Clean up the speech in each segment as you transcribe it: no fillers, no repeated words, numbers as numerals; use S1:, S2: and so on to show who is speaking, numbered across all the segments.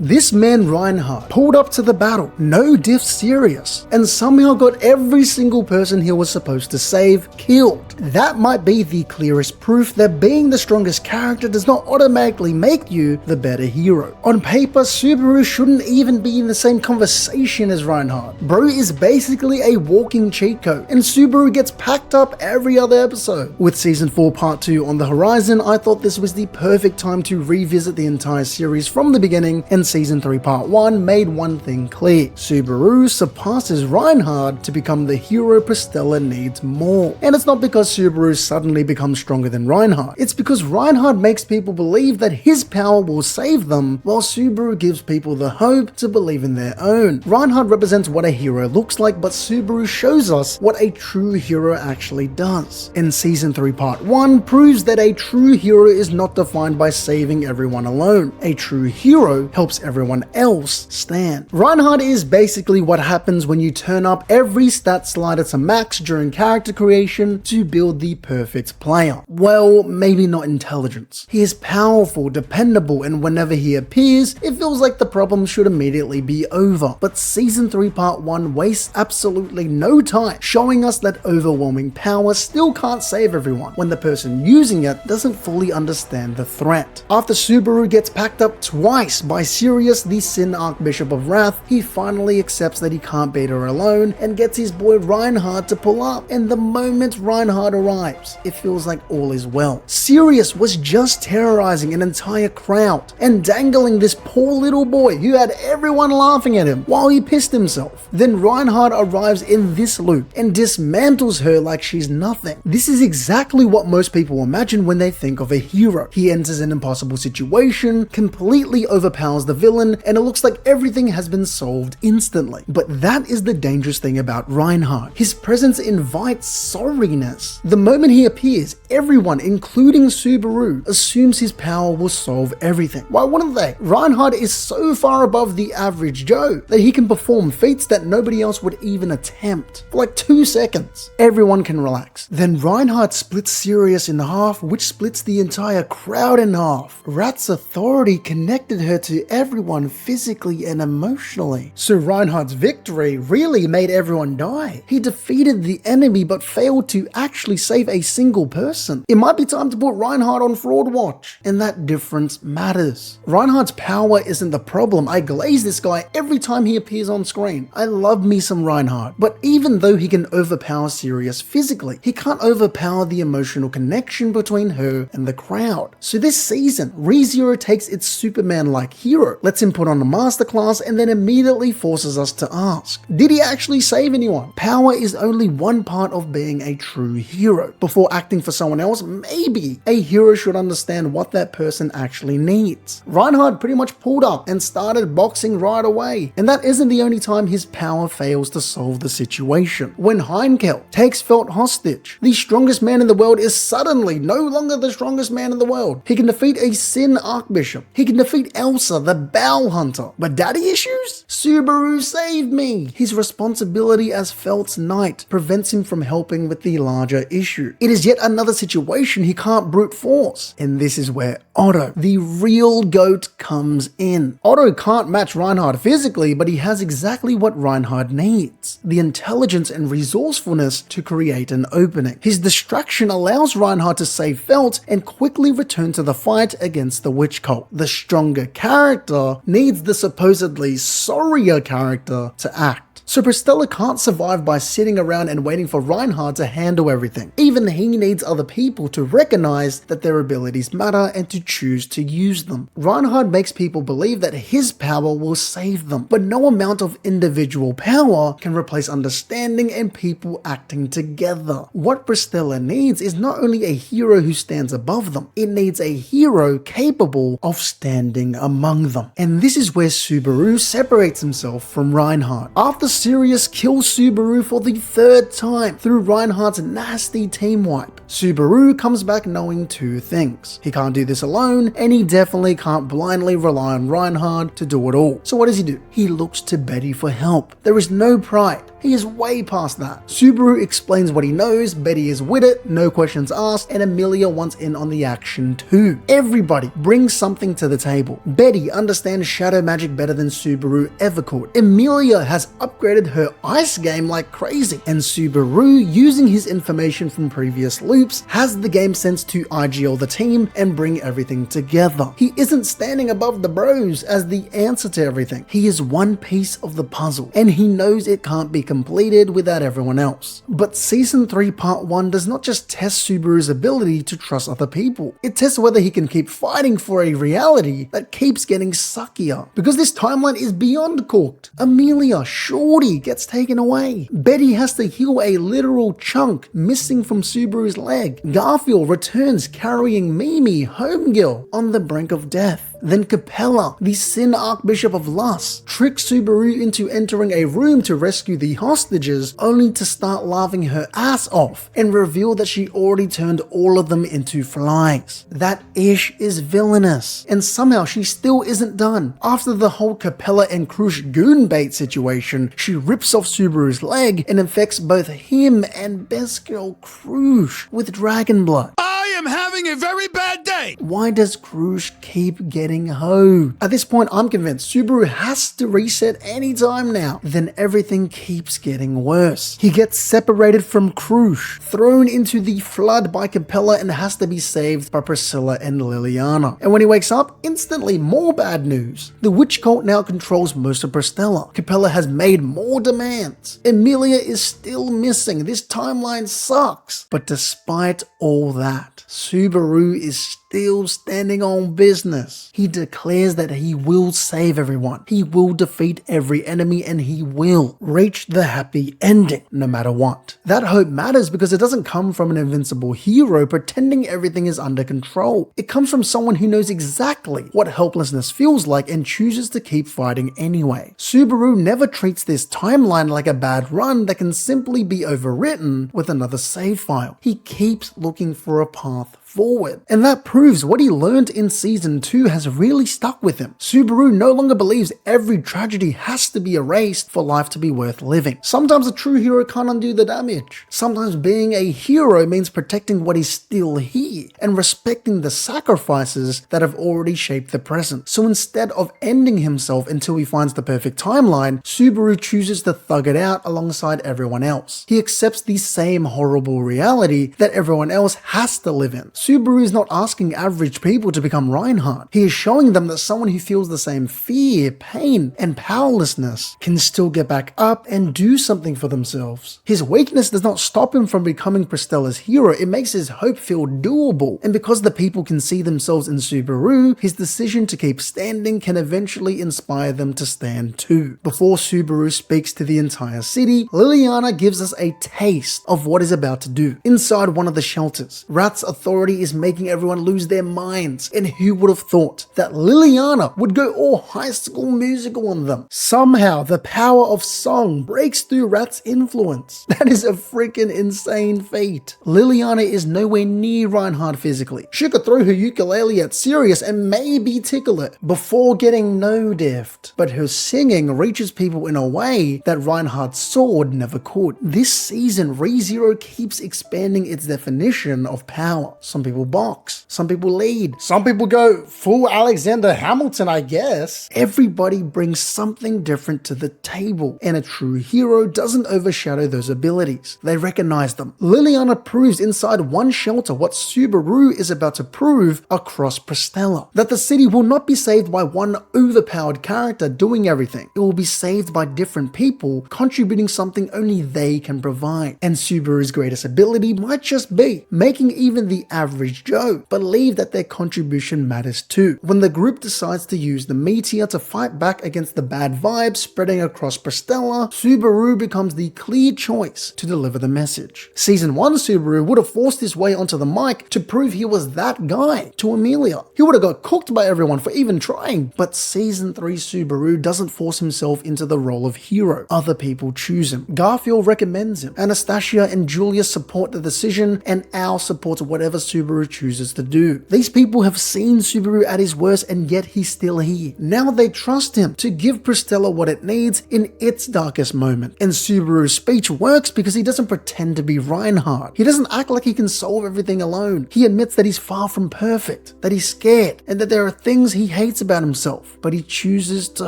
S1: This man Reinhard pulled up to the battle, no diff serious, and somehow got every single person he was supposed to save killed. That might be the clearest proof that being the strongest character does not automatically make you the better hero. On paper, Subaru shouldn't even be in the same conversation as Reinhard. Bro is basically a walking cheat code, and Subaru gets packed up every other episode. With Season 4 Part 2 on the horizon, I thought this was the perfect time to revisit the entire series from the beginning, and Season 3 Part 1 made one thing clear. Subaru surpasses Reinhard to become the hero Pristella needs more. And it's not because Subaru suddenly becomes stronger than Reinhard. It's because Reinhard makes people believe that his power will save them, while Subaru gives people the hope to believe in their own. Reinhard represents what a hero looks like, but Subaru shows us what a true hero actually does. And Season 3 Part 1 proves that a true hero is not defined by saving everyone alone. A true hero helps everyone else stand. Reinhard is basically what happens when you turn up every stat slider to max during character creation to build the perfect player. Well, maybe not intelligence. He is powerful, dependable, and whenever he appears, it feels like the problem should immediately be over. But Season 3 Part 1 wastes absolutely no time showing us that overwhelming power still can't save everyone when the person using it doesn't fully understand the threat. After Subaru gets packed up twice by Sirius, the Sin Archbishop of Wrath, he finally accepts that he can't beat her alone and gets his boy Reinhard to pull up. And the moment Reinhard arrives, it feels like all is well. Sirius was just terrorizing an entire crowd and dangling this poor little boy who had everyone laughing at him while he pissed himself. Then Reinhard arrives in this loop and dismantles her like she's nothing. This is exactly what most people imagine when they think of a hero. He enters an impossible situation, completely overpowers the villain, and it looks like everything has been solved instantly. But that is the dangerous thing about Reinhard. His presence invites sorriness. The moment he appears, everyone, including Subaru, assumes his power will solve everything. Why wouldn't they? Reinhard is so far above the average Joe that he can perform feats that nobody else would even attempt for like 2 seconds. Everyone can relax. Then Reinhard splits Sirius in half, which splits the entire crowd in half. Rat's authority connected her to everyone physically and emotionally. So Reinhard's victory really made everyone die. He defeated the enemy but failed to actually save a single person. It might be time to put Reinhard on fraud watch, and that difference matters. Reinhard's power isn't the problem. I glaze this guy every time he appears on screen. I love me some Reinhard, but even though he can overpower Sirius physically, he can't overpower the emotional connection between her and the crowd. So this season, ReZero takes its Superman-like hero, lets him put on a masterclass, and then immediately forces us to ask, did he actually save anyone? Power is only one part of being a true hero. Before acting for someone else, maybe a hero should understand what that person actually needs. Reinhard pretty much pulled up and started boxing right away, and that isn't the only time his power fails to solve the situation. When Heinkel takes Felt hostage, the strongest man in the world is suddenly no longer the strongest man in the world. He can defeat a Sin Archbishop. He can defeat Elsa, the Bow Hunter. But daddy issues? Subaru saved me! His responsibility as Felt's knight prevents him from helping with the larger issue. It is yet another situation he can't brute force. And this is where Otto, the real GOAT, comes in. Otto can't match Reinhard physically, but he has exactly what Reinhard needs: the intelligence and resourcefulness to create an opening. His distraction allows Reinhard to save Felt and quickly return to the fight against the witch cult. The stronger character needs the supposedly sorrier character to act. So Pristella can't survive by sitting around and waiting for Reinhard to handle everything. Even he needs other people to recognize that their abilities matter and to choose to use them. Reinhard makes people believe that his power will save them, but no amount of individual power can replace understanding and people acting together. What Pristella needs is not only a hero who stands above them, it needs a hero capable of standing among them. And this is where Subaru separates himself from Reinhard. After Sirius kills Subaru for the 3rd time through Reinhard's nasty team wipe, Subaru comes back knowing 2 things. He can't do this alone, and he definitely can't blindly rely on Reinhard to do it all. So what does he do? He looks to Betty for help. There is no pride. He is way past that. Subaru explains what he knows, Betty is with it, no questions asked, and Amelia wants in on the action too. Everybody brings something to the table. Betty understands understand shadow magic better than Subaru ever could. Emilia has upgraded her ice game like crazy, and Subaru, using his information from previous loops, has the game sense to IGL the team and bring everything together. He isn't standing above the bros as the answer to everything. He is one piece of the puzzle, and he knows it can't be completed without everyone else. But Season 3 Part 1 does not just test Subaru's ability to trust other people. It tests whether he can keep fighting for a reality that keeps getting suckier. Because this timeline is beyond cooked. Amelia, Shorty, gets taken away. Betty has to heal a literal chunk missing from Subaru's leg. Garfield returns carrying Mimi, Homegirl, on the brink of death. Then Capella, the Sin Archbishop of Lust, tricks Subaru into entering a room to rescue the hostages, only to start laughing her ass off and reveal that she already turned all of them into flies. That ish is villainous, and somehow she still isn't done. After the whole Capella and Krush goon bait situation, she rips off Subaru's leg and infects both him and best girl Krush with dragon blood.
S2: I am having a very bad day!
S1: Why does Krush keep getting hoed? At this point, I'm convinced Subaru has to reset anytime now. Then everything keeps getting worse. He gets separated from Krush, thrown into the flood by Capella, and has to be saved by Priscilla and Liliana. And when he wakes up, instantly more bad news. The witch cult now controls most of Pristella. Capella has made more demands. Emilia is still missing. This timeline sucks. But despite all that, Subaru is still standing on business. He declares that he will save everyone. He will defeat every enemy, and he will reach the happy ending no matter what. That hope matters because it doesn't come from an invincible hero pretending everything is under control. It comes from someone who knows exactly what helplessness feels like and chooses to keep fighting anyway. Subaru never treats this timeline like a bad run that can simply be overwritten with another save file. He keeps looking for a path forward. And that proves what he learned in Season 2 has really stuck with him. Subaru no longer believes every tragedy has to be erased for life to be worth living. Sometimes a true hero can't undo the damage. Sometimes being a hero means protecting what is still here and respecting the sacrifices that have already shaped the present. So instead of ending himself until he finds the perfect timeline, Subaru chooses to thug it out alongside everyone else. He accepts the same horrible reality that everyone else has to live in. Subaru is not asking average people to become Reinhard. He is showing them that someone who feels the same fear, pain, and powerlessness can still get back up and do something for themselves. His weakness does not stop him from becoming Pristella's hero. It makes his hope feel doable. And because the people can see themselves in Subaru, his decision to keep standing can eventually inspire them to stand too. Before Subaru speaks to the entire city, Liliana gives us a taste of what is about to do. Inside one of the shelters, Rat's authority is making everyone lose their minds, and who would have thought that Liliana would go all High School Musical on them? Somehow the power of song breaks through Rat's influence. That is a freaking insane feat. Liliana is nowhere near Reinhard physically. She could throw her ukulele at Sirius and maybe tickle it before getting no-diffed, but her singing reaches people in a way that Reinhard's sword never could. This season, ReZero keeps expanding its definition of power. Some people box, some people lead, some people go full Alexander Hamilton, I guess. Everybody brings something different to the table, and a true hero doesn't overshadow those abilities. They recognize them. Liliana proves inside one shelter what Subaru is about to prove across Pristella. That the city will not be saved by one overpowered character doing everything. It will be saved by different people contributing something only they can provide. And Subaru's greatest ability might just be making even the average Joe believe that their contribution matters too. When the group decides to use the meteor to fight back against the bad vibes spreading across Pristella, Subaru becomes the clear choice to deliver the message. Season 1 Subaru would have forced his way onto the mic to prove he was that guy to Emilia. He would have got cooked by everyone for even trying. But Season 3 Subaru doesn't force himself into the role of hero. Other people choose him. Garfield recommends him. Anastasia and Julia support the decision, and Al supports whatever Subaru chooses to do. too. These people have seen Subaru at his worst, and yet he's still here. Now they trust him to give Pristella what it needs in its darkest moment. And Subaru's speech works because he doesn't pretend to be Reinhard. He doesn't act like he can solve everything alone. He admits that he's far from perfect, that he's scared, and that there are things he hates about himself, but he chooses to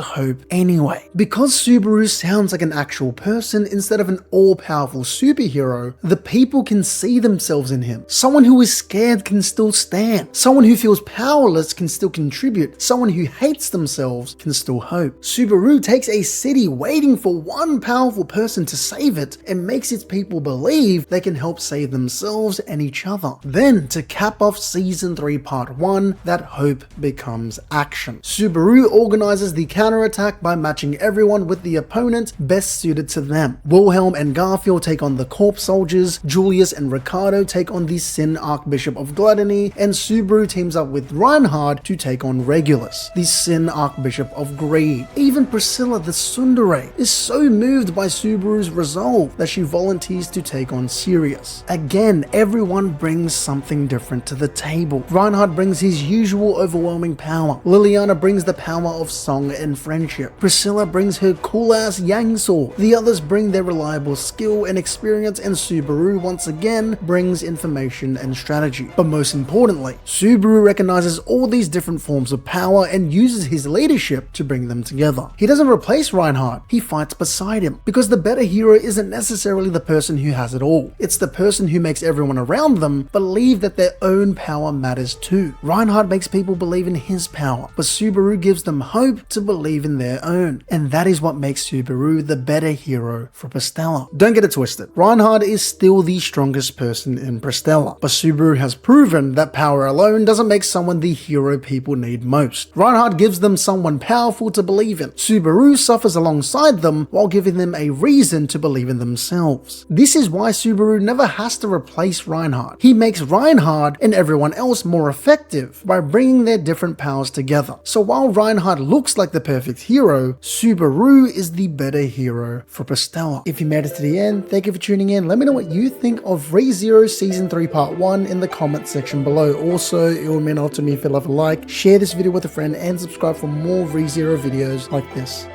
S1: hope anyway. Because Subaru sounds like an actual person instead of an all-powerful superhero, the people can see themselves in him. Someone who is scared can still stand. Someone who feels powerless can still contribute. Someone who hates themselves can still hope. Subaru takes a city waiting for one powerful person to save it and makes its people believe they can help save themselves and each other. Then, to cap off Season 3 Part 1, that hope becomes action. Subaru organizes the counterattack by matching everyone with the opponent best suited to them. Wilhelm and Garfield take on the Corpse Soldiers, Julius and Ricardo take on the Sin Archbishop of Gluttony, and Subaru teams up with Reinhard to take on Regulus, the Sin Archbishop of Greed. Even Priscilla the Tsundere is so moved by Subaru's resolve that she volunteers to take on Sirius. Again, everyone brings something different to the table. Reinhard brings his usual overwhelming power. Liliana brings the power of song and friendship. Priscilla brings her cool-ass yang saw. The others bring their reliable skill and experience, and Subaru once again brings information and strategy. But most importantly, Subaru recognizes all these different forms of power and uses his leadership to bring them together. He doesn't replace Reinhard, he fights beside him, because the better hero isn't necessarily the person who has it all. It's the person who makes everyone around them believe that their own power matters too. Reinhard makes people believe in his power, but Subaru gives them hope to believe in their own. And that is what makes Subaru the better hero for Pristella. Don't get it twisted, Reinhard is still the strongest person in Pristella, but Subaru has proven that power alone doesn't make someone the hero people need most. Reinhard gives them someone powerful to believe in. Subaru suffers alongside them while giving them a reason to believe in themselves. This is why Subaru never has to replace Reinhard. He makes Reinhard and everyone else more effective by bringing their different powers together. So while Reinhard looks like the perfect hero, Subaru is the better hero for Pristella. If you made it to the end, thank you for tuning in. Let me know what you think of ReZero Season 3 Part 1 in the comment section below. Also, it will mean a lot to me if you love a like, share this video with a friend, and subscribe for more ReZero videos like this.